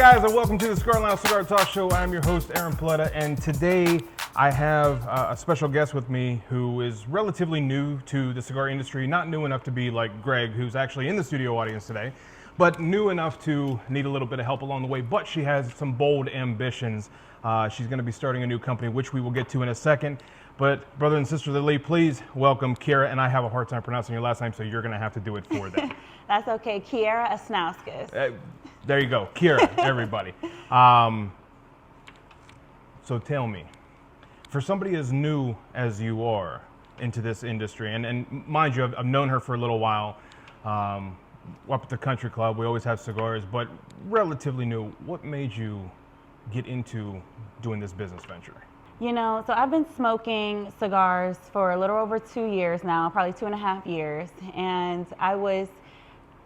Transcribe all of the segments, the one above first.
guys, and welcome to the Cigar Lounge Talk Show. I'm your host, Aaron Paoletta, and today I have a special guest with me who is relatively new to the cigar industry. Not new enough to be like Greg, who's actually in the studio audience today, but new enough to need a little bit of help along the way. But she has some bold ambitions. She's going to be starting a new company, which we will get to in a second. But brothers and sisters of the league, please welcome Kierra. And I have a hard time pronouncing your last name, so you're going to have to do it for them. That's okay. Kierra Asnauskas. There you go. Kierra, everybody. So tell me, for somebody as new as you are into this industry, and mind you, I've known her for a little while, up at the country club, we always have cigars, but relatively new, what made you get into doing this business venture? You know, so I've been smoking cigars for a little over 2 years now, probably 2.5 years, and I was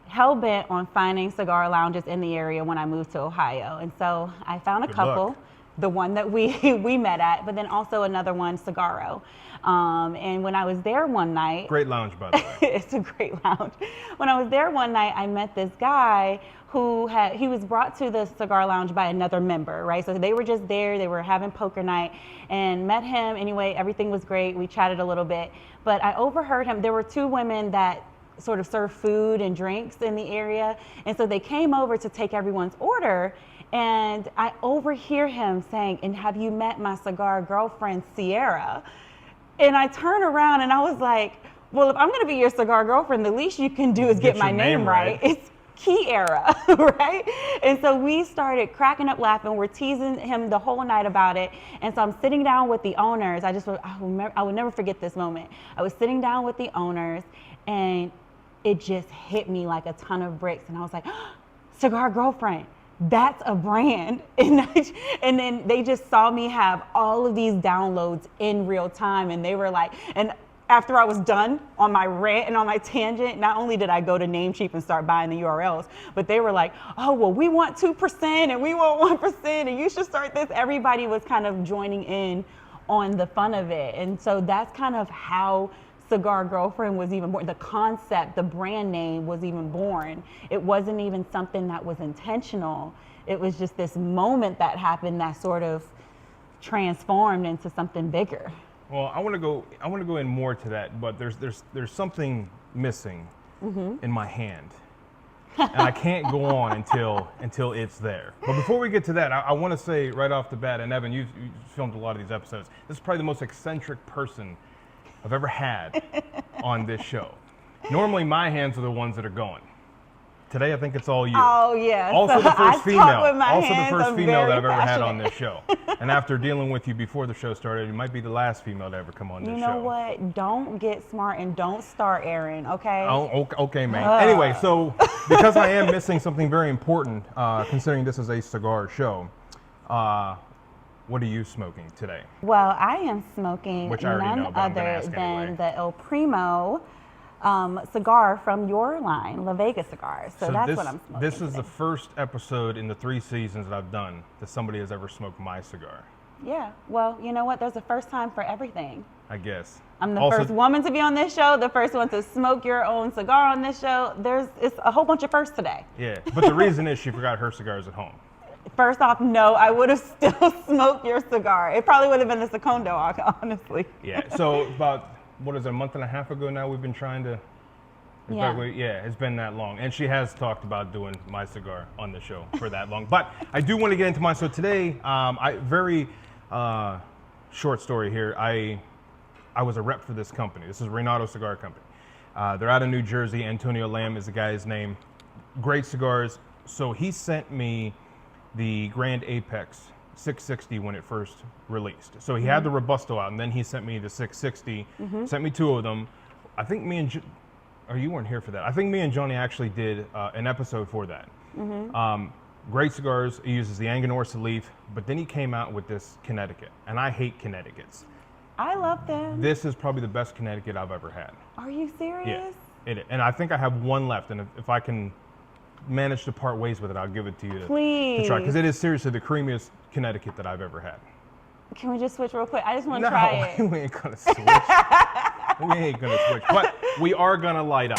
hell-bent on finding cigar lounges in the area when I moved to Ohio. And so I found a couple, the one that we met at, but then also another one, Cigaro. And when I was there one night... Great lounge, by the way. It's a great lounge. When I was there one night, I met this guy who he was brought to the cigar lounge by another member, right? So they were just there, they were having poker night, and met him. Anyway, everything was great. We chatted a little bit, but I overheard him. There were two women that sort of serve food and drinks in the area, and so they came over to take everyone's order, and I overhear him saying, "And have you met my cigar girlfriend, Kierra?" And I turn around and I was like, well, if I'm gonna be your cigar girlfriend, the least you can do is get my name right. It's Kyera, right? And so we started cracking up laughing. We're teasing him the whole night about it. And so I'm sitting down with the owners. I would never forget this moment. I was sitting down with the owners, and it just hit me like a ton of bricks. And I was like, oh, Cigar Girlfriend, that's a brand. And then they just saw me have all of these downloads in real time. And they were like, and after I was done on my rant and on my tangent, not only did I go to Namecheap and start buying the URLs, but they were like, oh, well, we want 2% and we want 1% and you should start this. Everybody was kind of joining in on the fun of it. And so that's kind of how Cigar Girlfriend was even born. The concept, the brand name was even born. It wasn't even something that was intentional. It was just this moment that happened that sort of transformed into something bigger. Well, I want to go in more to that, but there's something missing in my hand, and I can't go on until it's there. But before we get to that, I want to say right off the bat, and Evin, you filmed a lot of these episodes. This is probably the most eccentric person I've ever had on this show. Normally, my hands are the ones that are going. Today, I think it's all you. Oh, yeah. Also, the first female. Also, the first female that I've ever had on this show. And after dealing with you before the show started, you might be the last female to ever come on this show. You know what? Don't get smart and don't start, Aaron, okay? Oh, okay, man. Anyway, so because I am missing something very important, considering this is a cigar show, what are you smoking today? Well, I am smoking none other than anyway. the El Primo cigar from your line, LaVega Cigars. So that's what I'm smoking. This is the first episode in the 3 seasons that I've done that somebody has ever smoked my cigar. Yeah, well, you know what? There's a first time for everything. I guess. I'm the first woman to be on this show, the first one to smoke your own cigar on this show. It's a whole bunch of firsts today. Yeah, but the reason is she forgot her cigars at home. First off, no, I would have still smoked your cigar. It probably would have been the Secondo, honestly. Yeah, so about, what is it, a month and a half ago now we've been trying to, it's been that long. And she has talked about doing my cigar on the show for that long. But I do want to get into mine. So today, very short story here. I was a rep for this company. This is Renato Cigar Company. They're out of New Jersey. Antonio Lamb is the guy's name. Great cigars. So he sent me the Grand Apex 660 when it first released. So he had the Robusto out, and then he sent me the 660, sent me 2 of them. I think me and, you weren't here for that. I think me and Johnny actually did an episode for that. Great cigars. He uses the Anganorsa leaf, but then he came out with this Connecticut, and I hate Connecticut's. I love them. This is probably the best Connecticut I've ever had. Are you serious? Yeah, and I think I have one left, and if I can manage to part ways with it, I'll give it to you to try, because it is seriously the creamiest Connecticut that I've ever had. Can we just switch real quick? I just want to try it. No, we ain't gonna switch. We ain't gonna switch, but we are gonna light up.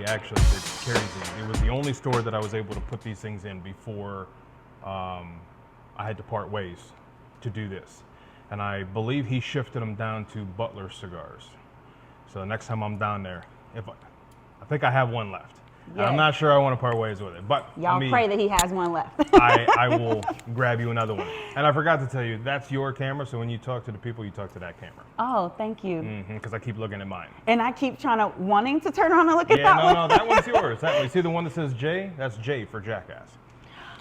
actually, that carries these. It was the only store that I was able to put these things in before I had to part ways to do this. And I believe he shifted them down to Butler Cigars. So next time I'm down there, I think I have one left. Yes. I'm not sure I want to part ways with it, but y'all pray that he has one left. I will grab you another one. And I forgot to tell you, that's your camera, so when you talk to the people, you talk to that camera. Oh, thank you. Because I keep looking at mine. And I keep wanting to turn around and look at that one. No, that one's yours. You see the one that says J? That's J for Jackass.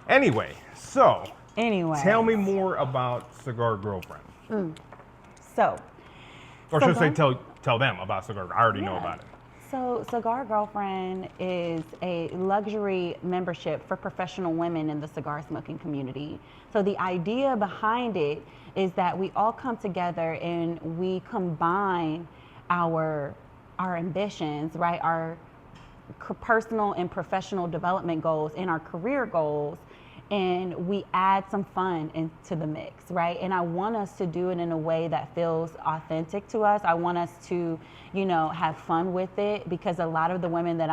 Anyway, tell me more about Cigar Girlfriend. So, or should I say tell them about Cigar? I already know about it. So Cigar Girlfriend is a luxury membership for professional women in the cigar smoking community. So the idea behind it is that we all come together and we combine our ambitions, right? Our personal and professional development goals and our career goals, and we add some fun into the mix, right? And I want us to do it in a way that feels authentic to us. I want us to, have fun with it, because a lot of the women that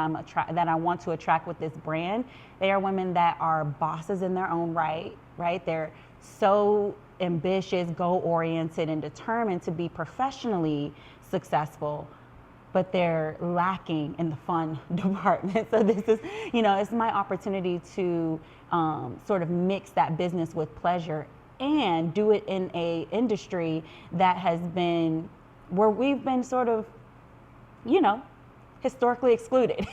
that I want to attract with this brand, they are women that are bosses in their own right? They're so ambitious, goal-oriented, and determined to be professionally successful, but they're lacking in the fun department. So this is, it's my opportunity to sort of mix that business with pleasure and do it in a industry that has been, where we've been sort of, historically excluded.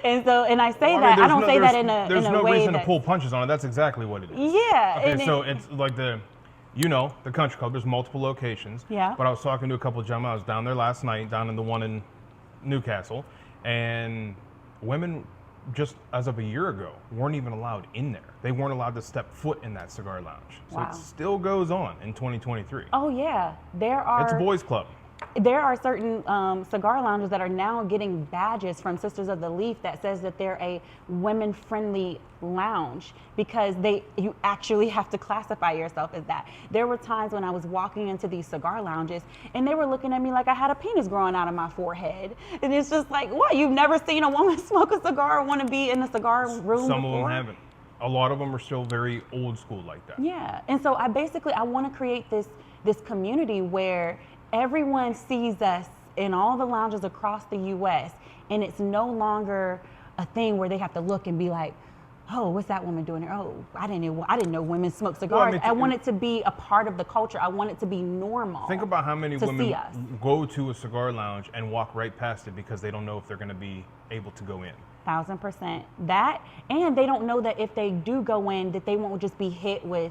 and I say I don't say that in a way there's no reason to pull punches on it. That's exactly what it is. Yeah. Okay, so it's like the country club, there's multiple locations. Yeah. But I was talking to a couple of gentlemen. I was down there last night, down in the one in Newcastle, and women just as of a year ago weren't even allowed in there. They weren't allowed to step foot in that cigar lounge. So wow. It still goes on in 2023. Oh yeah, it's a boys club. There are certain cigar lounges that are now getting badges from Sisters of the Leaf that says that they're a women-friendly lounge, because you actually have to classify yourself as that. There were times when I was walking into these cigar lounges and they were looking at me like I had a penis growing out of my forehead. And it's just like, what? You've never seen a woman smoke a cigar or want to be in a cigar room Some before? of them haven't. A lot of them are still very old school like that. Yeah, and so I want to create this community where everyone sees us in all the lounges across the U.S., and it's no longer a thing where they have to look and be like, oh, what's that woman doing here? Oh, I didn't know women smoke cigars. Well, I want it to be a part of the culture. I want it to be normal. Think about how many women go to a cigar lounge and walk right past it because they don't know if they're going to be able to go in. 1000%. That, and they don't know that if they do go in, that they won't just be hit with,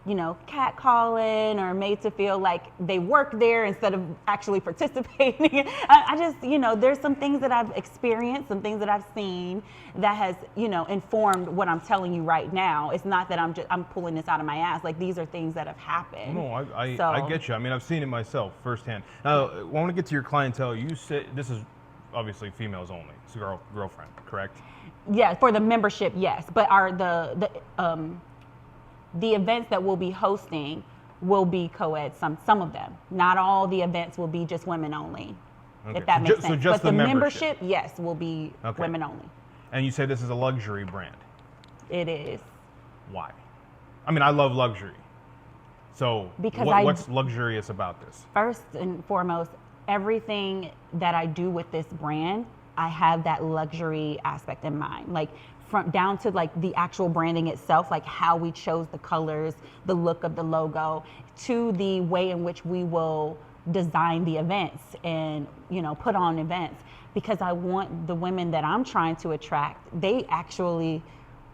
catcalling or made to feel like they work there instead of actually participating. I just, there's some things that I've experienced, some things that I've seen that has, informed what I'm telling you right now. It's not that I'm pulling this out of my ass. Like, these are things that have happened. No, I get you. I mean, I've seen it myself firsthand. Now, I want to get to your clientele. You said this is obviously females only, Cigar Girlfriend, correct? Yeah, for the membership, yes. But the events that we'll be hosting will be co-ed, some of them. Not all the events will be just women only, if that makes sense. So just but the membership, yes, will be women only. And you say this is a luxury brand. It is. Why? I mean, I love luxury. So what's luxurious about this? First and foremost, everything that I do with this brand, I have that luxury aspect in mind. Like, down to like the actual branding itself, like how we chose the colors, the look of the logo, to the way in which we will design the events and put on events, because I want the women that I'm trying to attract, they actually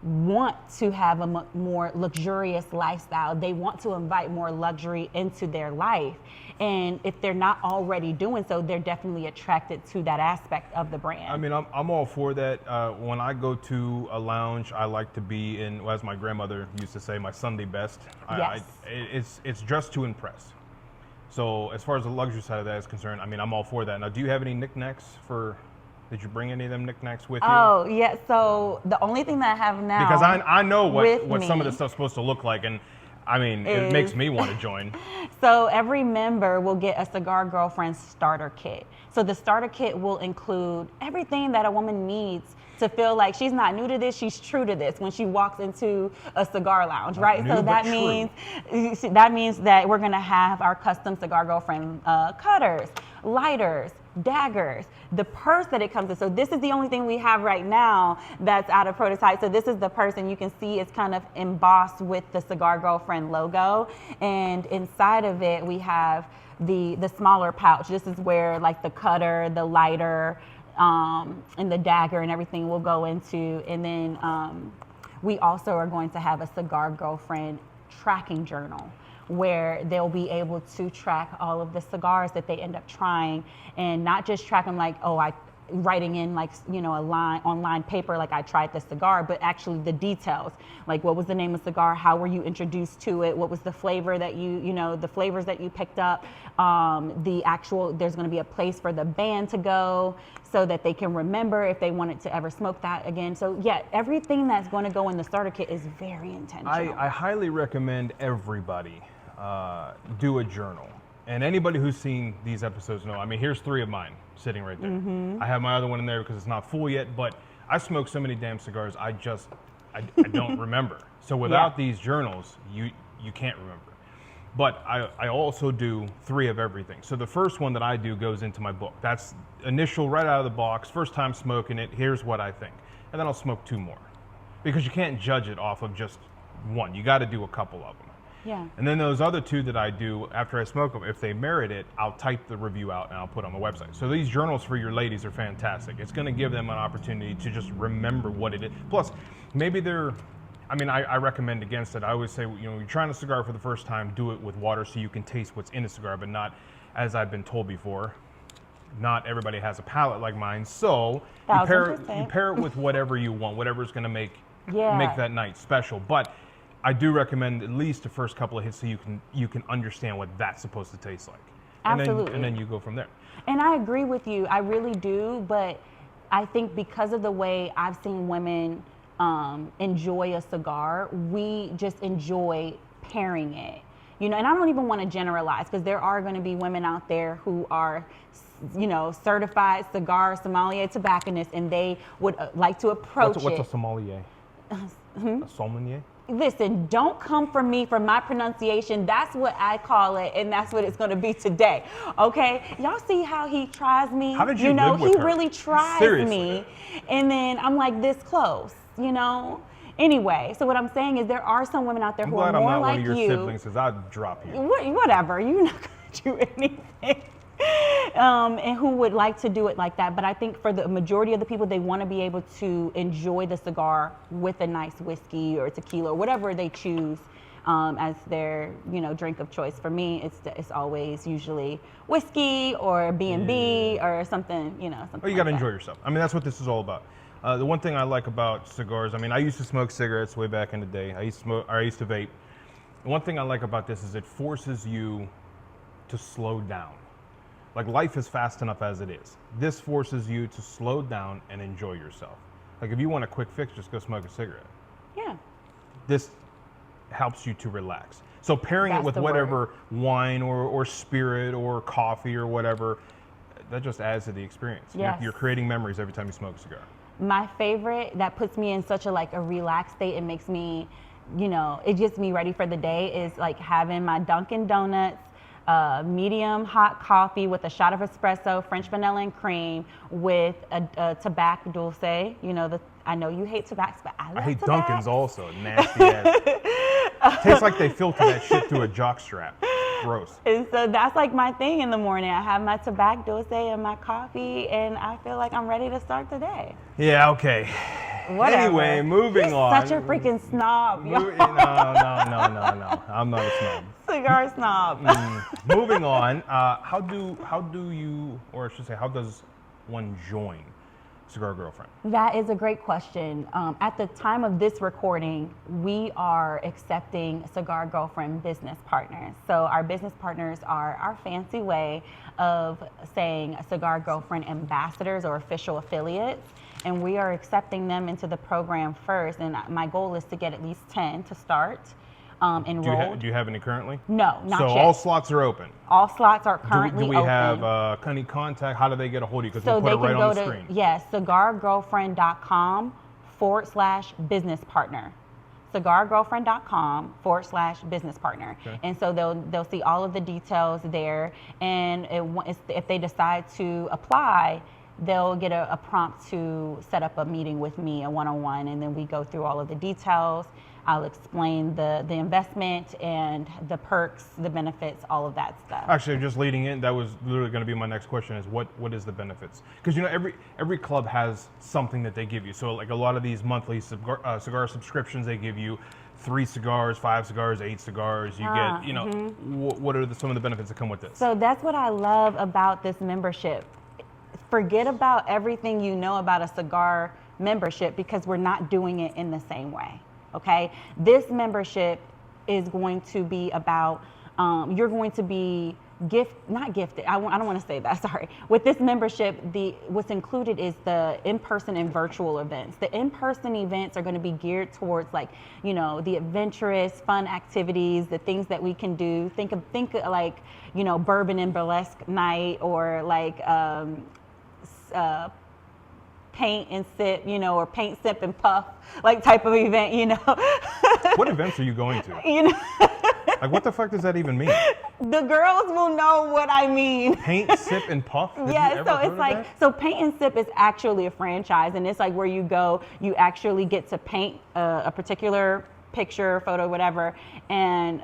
want to have a more luxurious lifestyle. They want to invite more luxury into their life. And if they're not already doing so, they're definitely attracted to that aspect of the brand. I mean, I'm all for that. When I go to a lounge, I like to be in, as my grandmother used to say, my Sunday best. Yes. It's just to impress. So as far as the luxury side of that is concerned, I mean, I'm all for that. Now, do you have any knickknacks did you bring any of them knickknacks with you? Oh, yeah. So the only thing that I have now, because I know what some of this stuff's supposed to look like, and I mean, it makes me want to join. So every member will get a Cigar Girlfriend starter kit. So the starter kit will include everything that a woman needs to feel like she's not new to this, she's true to this when she walks into a cigar lounge, right? So that means that we're gonna have our custom Cigar Girlfriend cutters, lighters, daggers, the purse that it comes in. So this is the only thing we have right now that's out of prototype. So this is the purse, and you can see it's kind of embossed with the Cigar Girlfriend logo. And inside of it, we have the smaller pouch. This is where like the cutter, the lighter, and the dagger and everything will go into. And then we also are going to have a Cigar Girlfriend tracking journal, where they'll be able to track all of the cigars that they end up trying, and not just track them like, writing in like, you know, a line on line paper like I tried the cigar, but actually the details, like what was the name of the cigar, how were you introduced to it, what was the flavor that the flavors that you picked up, there's going to be a place for the band to go so that they can remember if they wanted to ever smoke that again. So yeah, everything that's going to go in the starter kit is very intentional. I highly recommend everybody do a journal. And anybody who's seen these episodes know, I mean, here's 3 of mine sitting right there. I have my other one in there because it's not full yet, but I smoke so many damn cigars, I don't remember. So without these journals, you can't remember. But I also do 3 of everything. So the first one that I do goes into my book. That's initial, right out of the box, first time smoking it, here's what I think. And then I'll smoke 2 more. Because you can't judge it off of just one. You got to do a couple of them. Yeah. And then those other 2 that I do after I smoke them, if they merit it, I'll type the review out and I'll put on the website. So these journals for your ladies are fantastic. It's going to give them an opportunity to just remember what it is. Plus, maybe I recommend against it. I always say, you know, you're trying a cigar for the first time, do it with water so you can taste what's in a cigar, but not, as I've been told before, not everybody has a palate like mine. So you pair it with whatever you want, whatever's going to make that night special. But I do recommend at least the first couple of hits so you can understand what that's supposed to taste like. Absolutely. And then you go from there. And I agree with you. I really do. But I think because of the way I've seen women enjoy a cigar, we just enjoy pairing it. You know, and I don't even want to generalize, because there are going to be women out there who are, you know, certified cigar sommelier, tobacconist, and they would like to approach What's a sommelier? A sommelier? Listen, don't come for me for my pronunciation. That's what I call it, and that's what it's going to be today. Okay? Y'all see how he tries me? How did you live with her? He really tries me, and then I'm like this close, you know? Anyway, so what I'm saying is there are some women out there who are more like you. I'm glad I'm not one of your siblings, because I'd drop you. Whatever. You're not going to do anything. And who would like to do it like that. But I think for the majority of the people, they want to be able to enjoy the cigar with a nice whiskey or tequila or whatever they choose as their, you know, drink of choice. For me, it's always usually whiskey or B&B or something, you know. Something you got to enjoy yourself. I mean, that's what this is all about. The one thing I like about cigars, I mean, I used to smoke cigarettes way back in the day. I used to vape. The one thing I like about this is it forces you to slow down. Like, life is fast enough as it is. This forces you to slow down and enjoy yourself. Like, if you want a quick fix, just go smoke a cigarette. Yeah. This helps you to relax. So pairing it with whatever wine or spirit or coffee or whatever, that just adds to the experience. Yes. You're creating memories every time you smoke a cigar. My favorite, that puts me in such a relaxed state, it makes me, you know, it gets me ready for the day, is like having my Dunkin' Donuts medium hot coffee with a shot of espresso, French vanilla and cream, with a tobacco dulce. You know, I know you hate tobacco, but I hate tobacco. Dunkin's also, nasty ass. Tastes like they filter that shit through a jock strap. Gross. And so that's like my thing in the morning. I have my tobacco dulce and my coffee, and I feel like I'm ready to start the day. Yeah, okay. Whatever. Anyway, moving on. Such a freaking snob. No. I'm not a snob. Cigar snob. Moving on. How do you, or I should say, how does one join Cigar Girlfriend? That is a great question. At the time of this recording, we are accepting Cigar Girlfriend business partners. So our business partners are our fancy way of saying Cigar Girlfriend ambassadors or official affiliates. And we are accepting them into the program first. And my goal is to get at least 10 to start. enrolled. Do you have any currently? No, not yet. So all slots are open. All slots are currently open. Do we open. have any contact? How do they get a hold of you? Because So we'll put they it can right on go the to, screen. yes, cigargirlfriend.com/business partner. cigargirlfriend.com/business partner. Okay. And so they'll see all of the details there. And if they decide to apply, they'll get a prompt to set up a meeting with me, a one-on-one, and then we go through all of the details. I'll explain the investment and the perks, the benefits, all of that stuff. Actually, just leading in, that was literally going to be my next question: is what is the benefits? Because every club has something that they give you. So like a lot of these monthly cigar subscriptions, they give you 3 cigars, 5 cigars, 8 cigars. You get what are some of the benefits that come with this? So that's what I love about this membership. Forget about everything you know about a cigar membership, because we're not doing it in the same way. Okay, this membership is going to be about, you're going to be not gifted. I don't want to say that, sorry. With this membership, what's included is the in-person and virtual events. The in-person events are going to be geared towards the adventurous, fun activities, the things that we can do. Think of like, bourbon and burlesque night, or like, paint and sip, or paint, sip, and puff, like type of event, What events are you going to? Like, what the fuck does that even mean? The girls will know what I mean. Paint, sip, and puff? Yeah, so it's like, so Paint and Sip is actually a franchise, and it's like where you go, you actually get to paint a particular picture, photo, whatever, and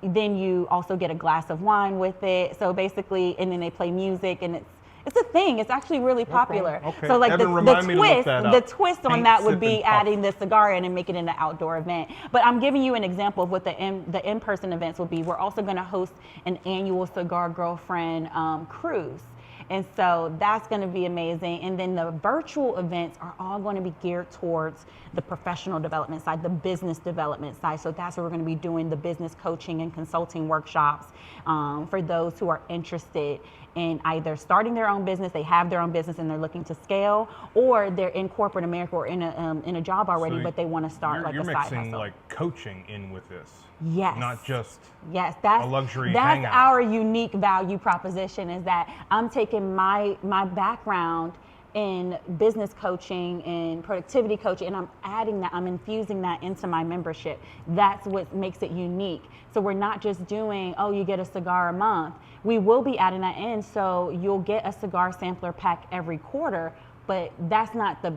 then you also get a glass of wine with it. So basically, and then they play music, and it's a thing. It's actually really popular. Okay. So like Evin, the twist on that would be and adding the cigar in and making it an outdoor event. But I'm giving you an example of what the in-person events will be. We're also going to host an annual Cigar Girlfriend cruise. And so that's going to be amazing. And then the virtual events are all going to be geared towards the professional development side, the business development side. So that's where we're going to be doing the business coaching and consulting workshops for those who are interested in either starting their own business, they have their own business and they're looking to scale, or they're in corporate America or in a job already, but they want to start like a side hustle. You're mixing like coaching in with this. Yes. Not just that's a luxury That's hangout. our unique value proposition, is that I'm taking my background in business coaching and productivity coaching, and I'm adding that, I'm infusing that into my membership. That's what makes it unique. So we're not just doing, you get a cigar a month. We will be adding that in, so you'll get a cigar sampler pack every quarter, but that's not the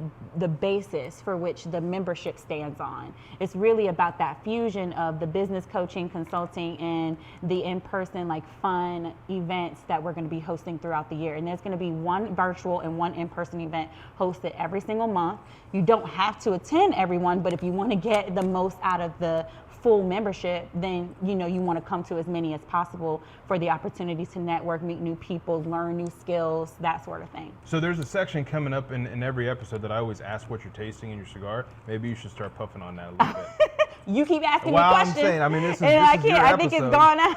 basis for which the membership stands on. It's really about that fusion of the business coaching, consulting, and the in-person fun events that we're gonna be hosting throughout the year. And there's gonna be one virtual and one in-person event hosted every single month. You don't have to attend every one, but if you wanna get the most out of the full membership, then you want to come to as many as possible for the opportunity to network, meet new people, learn new skills, that sort of thing. So there's a section coming up in every episode that I always ask what you're tasting in your cigar. Maybe you should start puffing on that a little bit. You keep asking me I'm questions. saying, I mean, this is and I can't. your I think it's episode. gone out.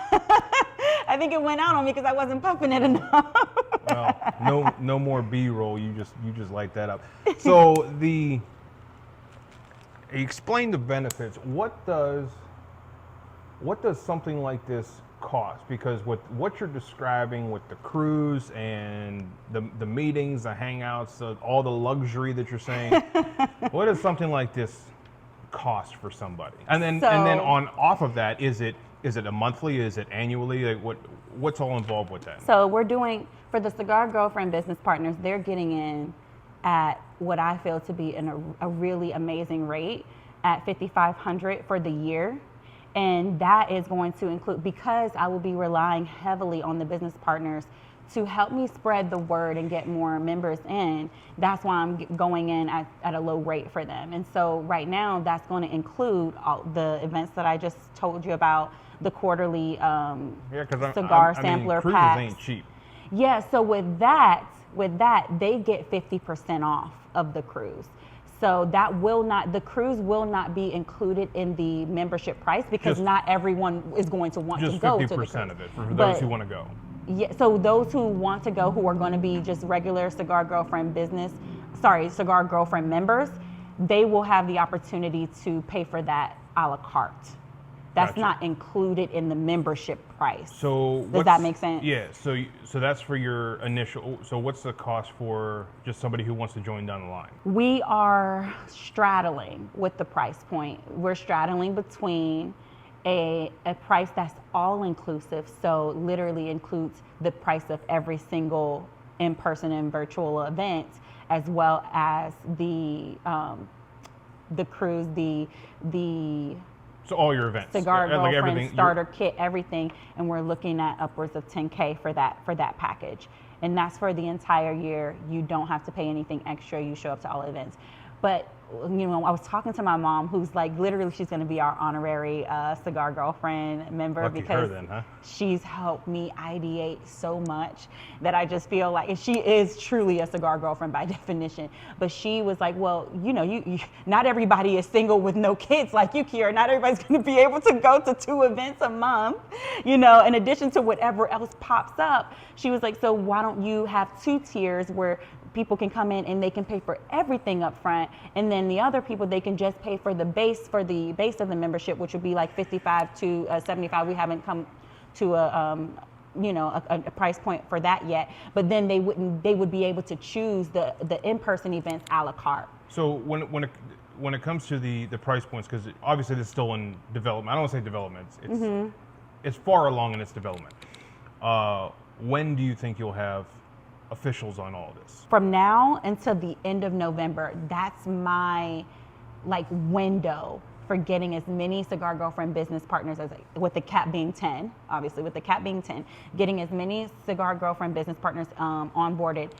I think it went out on me because I wasn't puffing it enough. Well, no more B-roll. You just light that up. So explain the benefits. What does something like this cost? Because what you're describing with the cruise and the meetings, the hangouts, all the luxury that you're saying, what does something like this cost for somebody? And then on off of that, is it a monthly? Is it annually? Like what's all involved with that? So we're doing, for the Cigar Girlfriend business partners, they're getting in at what I feel to be a really amazing rate at $5,500 for the year. And that is going to include, because I will be relying heavily on the business partners to help me spread the word and get more members in. That's why I'm going in at a low rate for them. And so right now, that's going to include all the events that I just told you about, the quarterly cigar sampler cruises packs. ain't cheap. Yeah, so with that, they get 50% off of the cruise. So the cruise will not be included in the membership price, because not everyone is going to want to go to the cruise. Just 50% of it for those who want to go. Yeah, so those who want to go, who are going to be just regular Cigar Girlfriend members, they will have the opportunity to pay for that a la carte. That's Gotcha. not included in the membership price. So does that make sense? Yeah. So that's for your initial. So what's the cost for just somebody who wants to join down the line? We are straddling with the price point. We're straddling between a price that's all inclusive, so literally includes the price of every single in-person and virtual event, as well as the cruise, the So all your events, Cigar like Girlfriend everything, starter kit, everything, and we're looking at upwards of $10K for that package, and that's for the entire year. You don't have to pay anything extra. You show up to all events. But you know, I was talking to my mom, who's like literally she's going to be our honorary Cigar Girlfriend member. Lucky because her then, huh? she's helped me ideate so much that I just feel like, and she is truly a Cigar Girlfriend by definition, but she was like, well, you know, you not everybody is single with no kids like you, Kierra. Not everybody's going to be able to go to 2 events a month, you know, in addition to whatever else pops up. She was like, so why don't you have 2 tiers where people can come in and they can pay for everything up front, and then the other people, they can just pay for the base of the membership, which would be like $55 to $75. We haven't come to a price point for that yet, but then they would be able to choose the in-person events a la carte. So when it comes to the price points, because obviously this is still in development. I don't want to say development. It's far along in its development. When do you think you'll have officials on all this? From now until the end of November, that's my window for getting as many Cigar Girlfriend business partners with the cap being 10, obviously with the cap being 10, getting as many Cigar Girlfriend business partners onboarded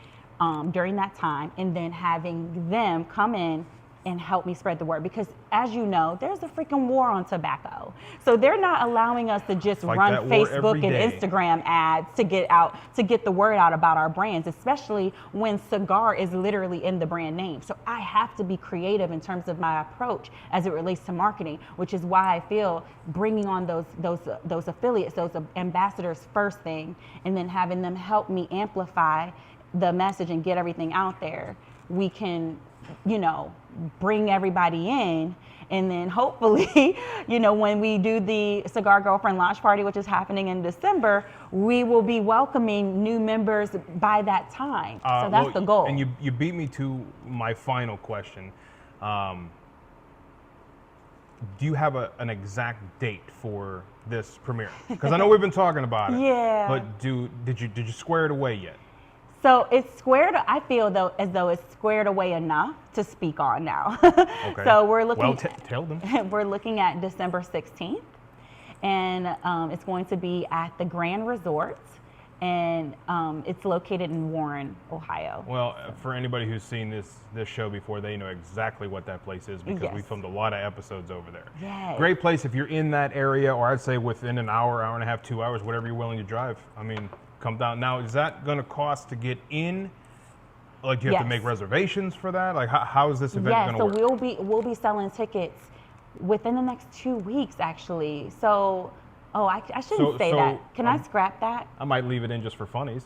during that time, and then having them come in and help me spread the word, because as you know, there's a freaking war on tobacco. So they're not allowing us to just run Facebook and Instagram ads to get the word out about our brands, especially when cigar is literally in the brand name. So I have to be creative in terms of my approach as it relates to marketing, which is why I feel bringing on those affiliates, those ambassadors first thing, and then having them help me amplify the message and get everything out there. We can, you know, bring everybody in, and then hopefully, you know, when we do the Cigar Girlfriend launch party, which is happening in December, we will be welcoming new members by that time. So that's the goal. And you beat me to my final question. Do you have an exact date for this premiere? Because I know we've been talking about it. Yeah. But did you square it away yet? So it's squared. I feel as though it's squared away enough to speak on now. Okay. So we're looking. Well, tell them. We're looking at December 16th, and it's going to be at the Grand Resort, and it's located in Warren, Ohio. Well, for anybody who's seen this show before, they know exactly what that place is, because we filmed a lot of episodes over there. Yes. Great place if you're in that area, or I'd say within an hour, hour and a half, 2 hours, whatever you're willing to drive. I mean, come down. Now, is that going to cost to get in? Like, do you have to make reservations for that? Like, how is this event going to work? Yeah, so we'll be selling tickets within the next 2 weeks, actually. So, I shouldn't say that. Can I scrap that? I might leave it in just for funnies.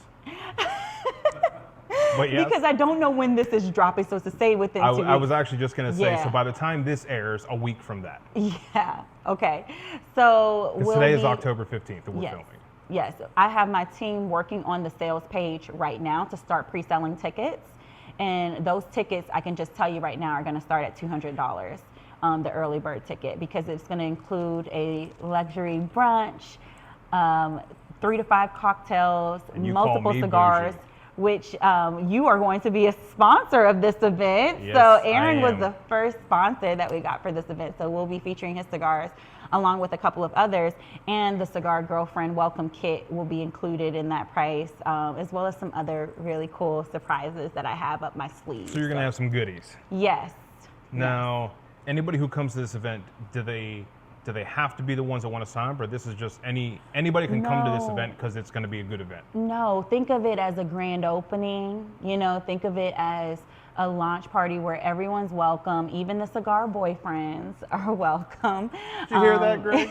But yes. Because I don't know when this is dropping, so it's to say within 2 weeks. I was actually just going to say, so by the time this airs, a week from that. Yeah, okay. So today is October 15th that we're filming. Yes, I have my team working on the sales page right now to start pre-selling tickets. And those tickets, I can just tell you right now, are going to start at $200, the early bird ticket, because it's going to include a luxury brunch, 3 to 5 cocktails, multiple cigars, which you are going to be a sponsor of this event. Yes, so Aaron was the first sponsor that we got for this event. So we'll be featuring his cigars along with a couple of others, and the Cigar Girlfriend welcome kit will be included in that price, as well as some other really cool surprises that I have up my sleeve. So you're going to have some goodies. Yes. Now, anybody who comes to this event, do they have to be the ones that want to sign up, or this is just anybody can come to this event because it's going to be a good event? No, think of it as a grand opening. You know, think of it as a launch party where everyone's welcome. Even the cigar boyfriends are welcome. Did you hear that, Greg?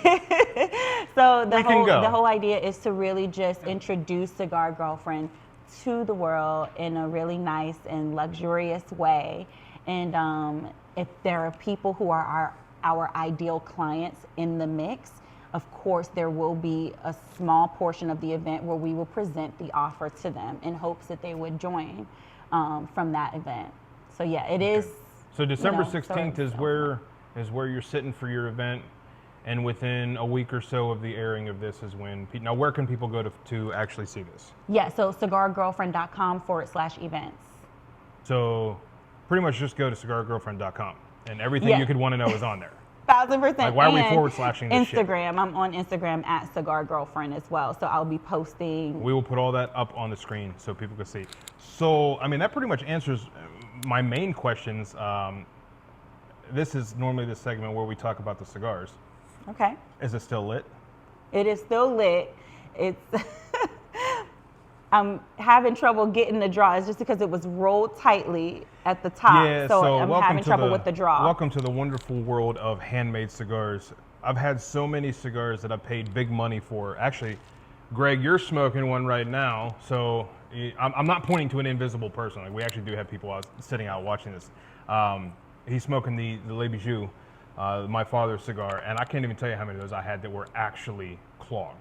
So the whole idea is to really just introduce Cigar Girlfriend to the world in a really nice and luxurious way. And if there are people who are our ideal clients in the mix, of course, there will be a small portion of the event where we will present the offer to them in hopes that they would join from that event. So yeah, it is. So December 16th is where you're sitting for your event, and within a week or so of the airing of this is when. Now, where can people go to actually see this? Yeah, so cigargirlfriend.com/events. So pretty much just go to cigargirlfriend.com, and everything you could want to know is on there. 1000%. Like, why are we forward/slashing this Instagram, shit? I'm on Instagram at Cigar Girlfriend as well. So I'll be posting. We will put all that up on the screen so people can see. So, I mean, that pretty much answers my main questions. This is normally the segment where we talk about the cigars. Okay. Is it still lit? It is still lit. It's I'm having trouble getting the draw. It's just because it was rolled tightly at the top. Yeah, so I'm having trouble with the draw. Welcome to the wonderful world of handmade cigars. I've had so many cigars that I've paid big money for. Actually, Greg, you're smoking one right now. So I'm not pointing to an invisible person. Like, we actually do have people sitting out watching this. He's smoking the Le Bijou, my father's cigar, and I can't even tell you how many of those I had that were actually clogged.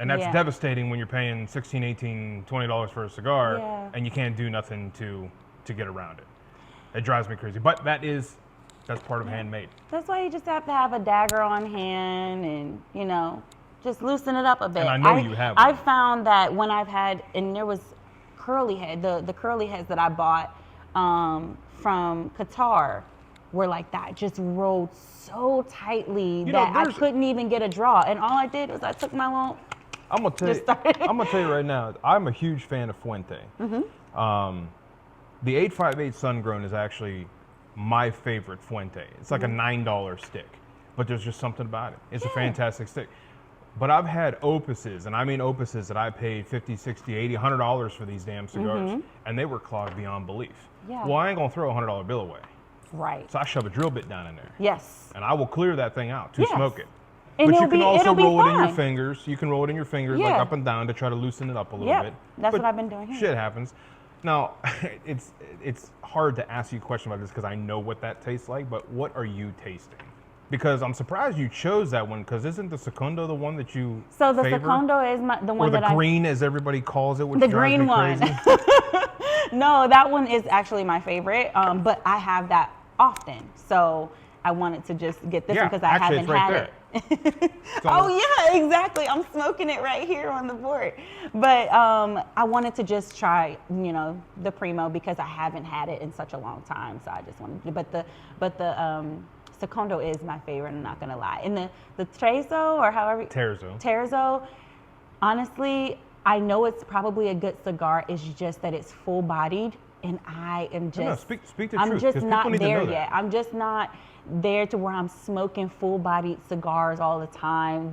And that's devastating when you're paying $16, $18, $20 for a cigar, and you can't do nothing to get around it. It drives me crazy. But that's part of handmade. That's why you just have to have a dagger on hand and, just loosen it up a bit. And I know you have one. I've found that when I've had, and there was curly head, the curly heads that I bought from Qatar were like that, just rolled so tightly that I couldn't even get a draw. And all I did was I took my little... I'm gonna tell you right now, I'm a huge fan of Fuente. Mm-hmm. The 858 Sun-Grown is actually my favorite Fuente. It's like a $9 stick, but there's just something about it. It's a fantastic stick. But I've had opuses, and I mean opuses that I paid $50, $60, $80, $100 for these damn cigars, and they were clogged beyond belief. Yeah. Well, I ain't gonna throw a $100 bill away. Right. So I shove a drill bit down in there. Yes. And I will clear that thing out to smoke it. And but you can also roll it in your fine. fingers. You can roll it in your fingers, like up and down, to try to loosen it up a little bit. That's what I've been doing here. Shit happens. Now, it's hard to ask you a question about this because I know what that tastes like, but what are you tasting? Because I'm surprised you chose that one, because isn't the Secundo the one that you So the favor? Secundo is the one that Or the green, as everybody calls it, which the drives green me one. crazy. No, that one is actually my favorite, but I have that often. So I wanted to just get this one because I haven't had it. Oh yeah, exactly. I'm smoking it right here on the board. But I wanted to just try, the Primo, because I haven't had it in such a long time. So I just wanted to, but the Secundo is my favorite, I'm not gonna lie. And the Terzo, or however Terzo, honestly, I know it's probably a good cigar. It's just that it's full bodied, and I am just speak the I'm truth, just 'cause not people need to there know yet. that. I'm just not there to where I'm smoking full-bodied cigars all the time.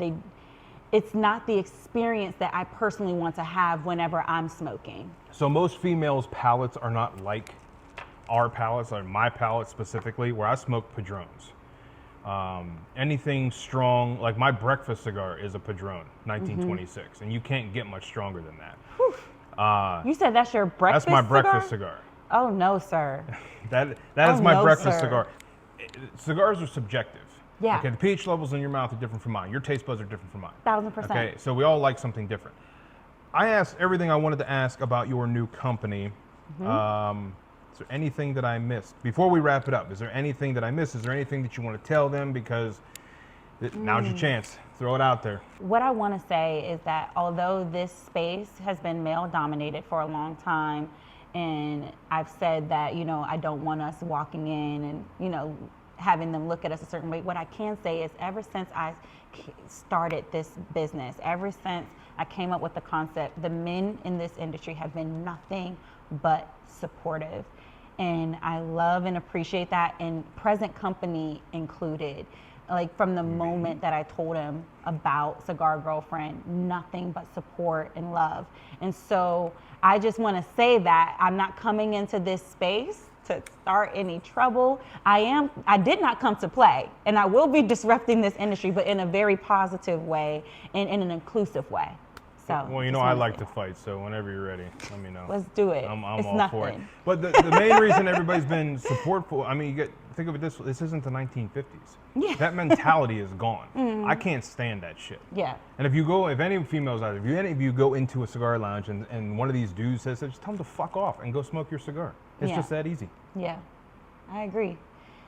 It's not the experience that I personally want to have whenever I'm smoking. So most females' palates are not like our palates, or my palate specifically, where I smoke Padrones. Anything strong, like my breakfast cigar is a Padrone, 1926, and you can't get much stronger than that. You said that's your breakfast cigar? That's my cigar? breakfast cigar. Oh, no, sir. that is my breakfast sir. cigar. Cigars are subjective. Yeah. Okay, the pH levels in your mouth are different from mine. Your taste buds are different from mine. 1000%. Okay, so we all like something different. I asked everything I wanted to ask about your new company. Is there anything that I missed? Before we wrap it up, is there anything that I missed? Is there anything that you want to tell them? Because now's your chance. Throw it out there. What I want to say is that although this space has been male-dominated for a long time, and I've said that, I don't want us walking in and, having them look at us a certain way. What I can say is ever since I started this business, ever since I came up with the concept, the men in this industry have been nothing but supportive. And I love and appreciate that, and present company included. Like from the moment that I told him about Cigar Girlfriend, nothing but support and love. And so I just want to say that I'm not coming into this space to start any trouble. I did not come to play, and I will be disrupting this industry, but in a very positive way and in an inclusive way. So, well, I like to fight, so whenever you're ready, let me know. Let's do it. I'm it's all nothing. for it. But the main reason everybody's been supportful, I mean, think of it this isn't the 1950s. Yeah. That mentality is gone. I can't stand that shit. Yeah. And if any females out there, if any of you go into a cigar lounge and one of these dudes says, just tell them to fuck off and go smoke your cigar. It's just that easy. Yeah, I agree.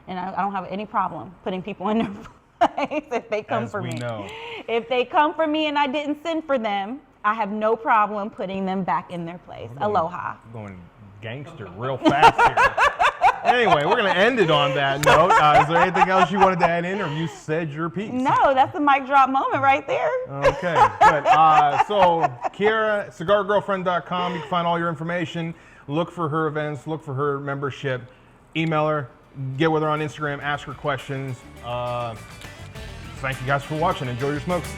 And I don't have any problem putting people in their place if they come for me. As we know. If they come for me and I didn't send for them, I have no problem putting them back in their place. Aloha. Going gangster real fast here. Anyway, we're going to end it on that note. Is there anything else you wanted to add in, or you said your piece? No, that's a mic drop moment right there. Okay, good. So, Kierra, cigargirlfriend.com. You can find all your information. Look for her events. Look for her membership. Email her. Get with her on Instagram. Ask her questions. Thank you guys for watching. Enjoy your smokes.